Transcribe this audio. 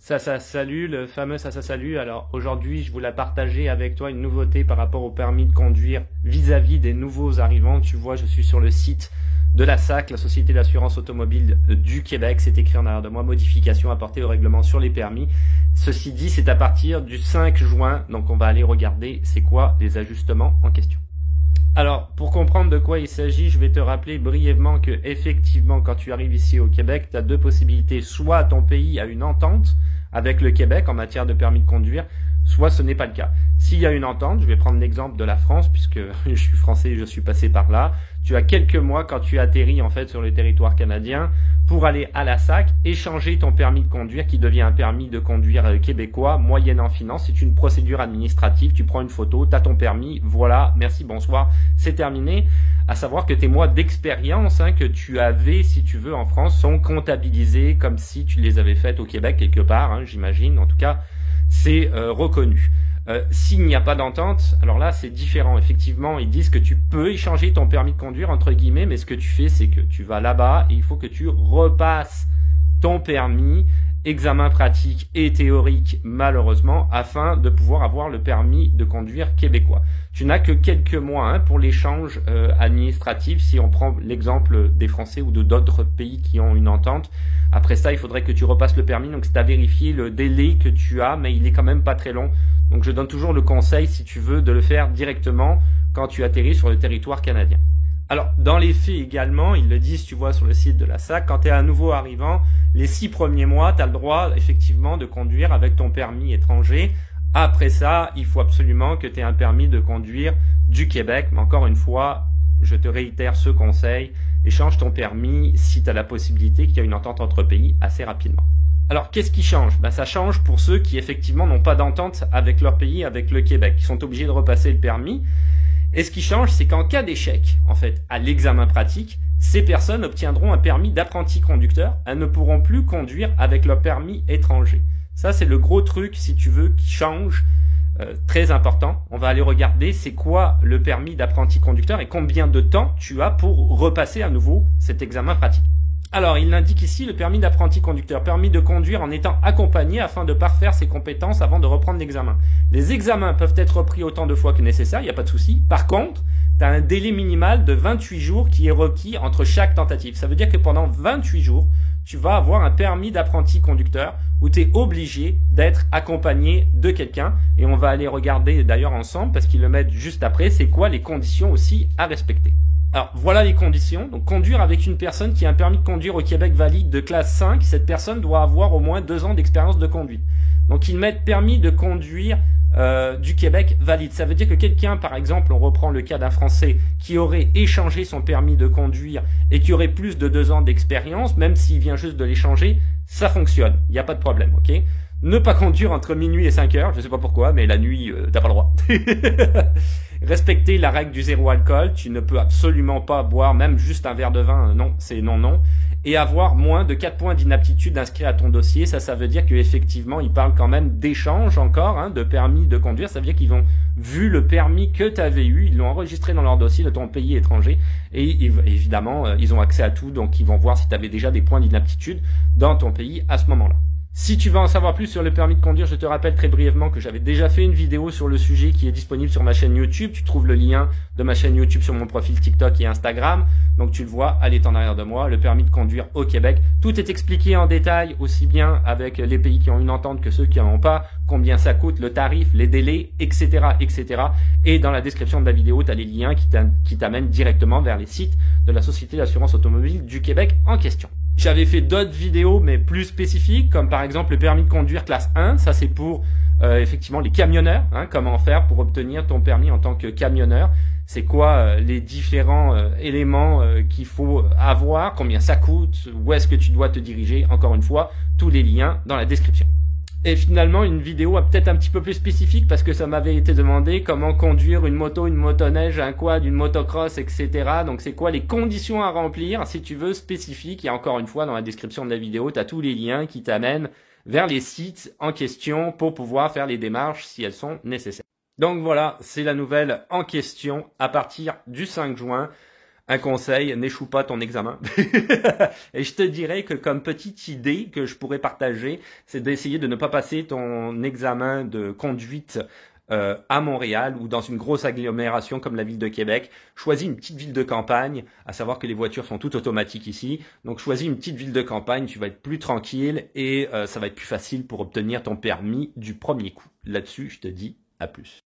Salut, le fameux salut. Alors aujourd'hui, je voulais partager avec toi une nouveauté par rapport au permis de conduire vis-à-vis des nouveaux arrivants. Tu vois, je suis sur le site de la SAC, la Société d'assurance automobile du Québec. C'est écrit en arrière de moi, modification apportée au règlement sur les permis. Ceci dit, c'est à partir du 5 juin, donc on va aller regarder c'est quoi les ajustements en question. Alors, pour comprendre de quoi il s'agit, je vais te rappeler brièvement que effectivement, quand tu arrives ici au Québec, tu as deux possibilités. Soit ton pays a une entente avec le Québec en matière de permis de conduire, soit ce n'est pas le cas. S'il y a une entente, je vais prendre l'exemple de la France, puisque je suis français et je suis passé par là, tu as quelques mois quand tu atterris en fait sur le territoire canadien pour aller à la SAC, échanger ton permis de conduire qui devient un permis de conduire québécois, moyennant finance. C'est une procédure administrative, tu prends une photo, tu as ton permis, voilà, merci, bonsoir, c'est terminé. À savoir que tes mois d'expérience que tu avais, si tu veux, en France, sont comptabilisés comme si tu les avais faites au Québec quelque part, j'imagine, en tout cas, c'est reconnu. S'il n'y a pas d'entente, alors là c'est différent. Effectivement, ils disent que tu peux échanger ton permis de conduire entre guillemets, mais ce que tu fais, c'est que tu vas là-bas et il faut que tu repasses ton permis, examen pratique et théorique malheureusement, afin de pouvoir avoir le permis de conduire québécois. Tu n'as que quelques mois pour l'échange administratif si on prend l'exemple des Français ou de d'autres pays qui ont une entente. Après ça, il faudrait que tu repasses le permis, donc c'est à vérifier le délai que tu as, mais il est quand même pas très long. Donc je donne toujours le conseil, si tu veux, de le faire directement quand tu atterris sur le territoire canadien. Alors, dans les faits également, ils le disent, tu vois, sur le site de la SAC, quand tu es un nouveau arrivant, les 6 premiers mois, tu as le droit, effectivement, de conduire avec ton permis étranger. Après ça, il faut absolument que tu aies un permis de conduire du Québec. Mais encore une fois, je te réitère ce conseil, échange ton permis si tu as la possibilité qu'il y a une entente entre pays assez rapidement. Alors, qu'est-ce qui change? Ça change pour ceux qui, effectivement, n'ont pas d'entente avec leur pays, avec le Québec, qui sont obligés de repasser le permis. Et ce qui change, c'est qu'en cas d'échec, en fait, à l'examen pratique, ces personnes obtiendront un permis d'apprenti conducteur. Elles ne pourront plus conduire avec leur permis étranger. Ça, c'est le gros truc, si tu veux, qui change, très important. On va aller regarder c'est quoi le permis d'apprenti conducteur et combien de temps tu as pour repasser à nouveau cet examen pratique. Alors, il indique ici le permis d'apprenti conducteur, permis de conduire en étant accompagné afin de parfaire ses compétences avant de reprendre l'examen. Les examens peuvent être repris autant de fois que nécessaire, il n'y a pas de souci. Par contre, tu as un délai minimal de 28 jours qui est requis entre chaque tentative. Ça veut dire que pendant 28 jours, tu vas avoir un permis d'apprenti conducteur où tu es obligé d'être accompagné de quelqu'un. Et on va aller regarder d'ailleurs ensemble, parce qu'ils le mettent juste après, c'est quoi les conditions aussi à respecter. Alors, voilà les conditions. Donc, conduire avec une personne qui a un permis de conduire au Québec valide de classe 5. Cette personne doit avoir au moins 2 ans d'expérience de conduite. Donc, ils mettent permis de conduire du Québec valide. Ça veut dire que quelqu'un, par exemple, on reprend le cas d'un Français qui aurait échangé son permis de conduire et qui aurait plus de 2 ans d'expérience, même s'il vient juste de l'échanger, ça fonctionne. Il n'y a pas de problème, ok ? Ne pas conduire entre minuit et 5 heures, je sais pas pourquoi, mais la nuit, t'as pas le droit. Respecter la règle du zéro alcool, tu ne peux absolument pas boire même juste un verre de vin, non, c'est non. Et avoir moins de 4 points d'inaptitude inscrits à ton dossier, ça veut dire qu'effectivement, ils parlent quand même d'échange encore, de permis de conduire, ça veut dire qu'ils ont vu le permis que tu avais eu, ils l'ont enregistré dans leur dossier de ton pays étranger, et évidemment, ils ont accès à tout, donc ils vont voir si tu avais déjà des points d'inaptitude dans ton pays à ce moment-là. Si tu veux en savoir plus sur le permis de conduire, je te rappelle très brièvement que j'avais déjà fait une vidéo sur le sujet qui est disponible sur ma chaîne YouTube. Tu trouves le lien de ma chaîne YouTube sur mon profil TikTok et Instagram. Donc tu le vois, elle est en arrière de moi, le permis de conduire au Québec. Tout est expliqué en détail, aussi bien avec les pays qui ont une entente que ceux qui n'en ont pas, combien ça coûte, le tarif, les délais, etc. etc. Et dans la description de la vidéo, tu as les liens qui t'amènent directement vers les sites de la Société d'assurance automobile du Québec en question. J'avais fait d'autres vidéos mais plus spécifiques, comme par exemple le permis de conduire classe 1, ça c'est pour effectivement les camionneurs, comment faire pour obtenir ton permis en tant que camionneur, c'est quoi les différents éléments qu'il faut avoir, combien ça coûte, où est-ce que tu dois te diriger, encore une fois, tous les liens dans la description. Et finalement, une vidéo peut-être un petit peu plus spécifique parce que ça m'avait été demandé comment conduire une moto, une motoneige, un quad, une motocross, etc. Donc c'est quoi les conditions à remplir si tu veux spécifique. Et encore une fois, dans la description de la vidéo, tu as tous les liens qui t'amènent vers les sites en question pour pouvoir faire les démarches si elles sont nécessaires. Donc voilà, c'est la nouvelle en question à partir du 5 juin. Un conseil, n'échoue pas ton examen. Et je te dirais que comme petite idée que je pourrais partager, c'est d'essayer de ne pas passer ton examen de conduite à Montréal ou dans une grosse agglomération comme la ville de Québec. Choisis une petite ville de campagne, à savoir que les voitures sont toutes automatiques ici. Donc choisis une petite ville de campagne, tu vas être plus tranquille et ça va être plus facile pour obtenir ton permis du premier coup. Là-dessus, je te dis à plus.